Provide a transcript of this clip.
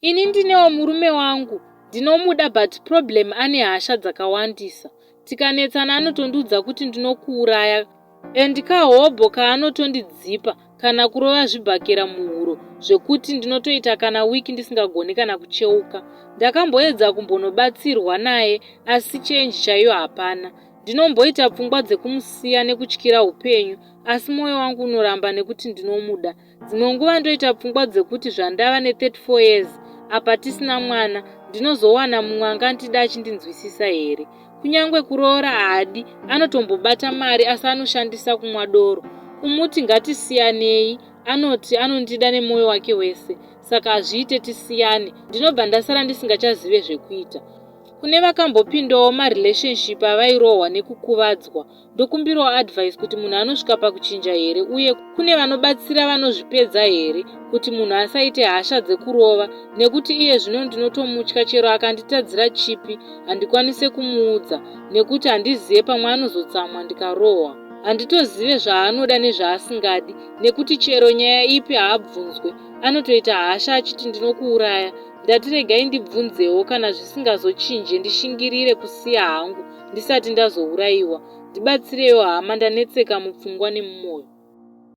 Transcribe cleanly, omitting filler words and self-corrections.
Ini ndinewo murume wangu, ndinomuda but problem ane hasha dzakawandisa. Tikanetsana anotondiudza kuti ndinokuuraya, kahobo kaanotondidzipa kana kurova zvibhakera muhuro zvekuti ndinotoita kana wiki ndisingagoni kana kucheuka. Ndakamboedza kumbonobatsirwa naye asi chenji chaiyo hapana. Ndinomboita pfungwa dzekumusiya nekutyira upenyu, asi mwoyo wangu unoramba nekuti ndinomuda. Dzimwe nguva ndoita pfungwa dzekuti zvandava ne34 years apa tisina mwana, ndinozowana mumwe angandida achindinzwisisa here. Kunyangwe kuroora haadi, anotombobata mari asi anoshandisa kumwa doro. Umuti ngatisiyanei, anoti anondida nemwoyo wake wese, saka hazviite tisiyane. Ndinobva ndasara ndisingachazive zvekuita. Kune vakambopindawo marelationship avairohwa nekukuvadzwa, ndokumbirawo advice kuti munhu anosvika pakuchinja here, uye kune vanobatsira vanozvipedza here kuti munhu asaite hasha dzekurova, nekuti iye zvino ndinotomutya chero akanditadzira chipi handikwanise kumuudza nekuti handizive pamwe anozotsamwa ndikarohwa. Handitozive zvaanoda nezvaasingadi, nekuti chero nyaya ipi haabvunzwe, anotoita hasha achiti ndinokuuraya. Ndati regai ndibvunzewo kana zvisingazochinje ndishingirire kusiya hangu ndisati ndazourayiwa. Ndibatsirewo hama, ndanetseka mupfungwa nemumwoyo.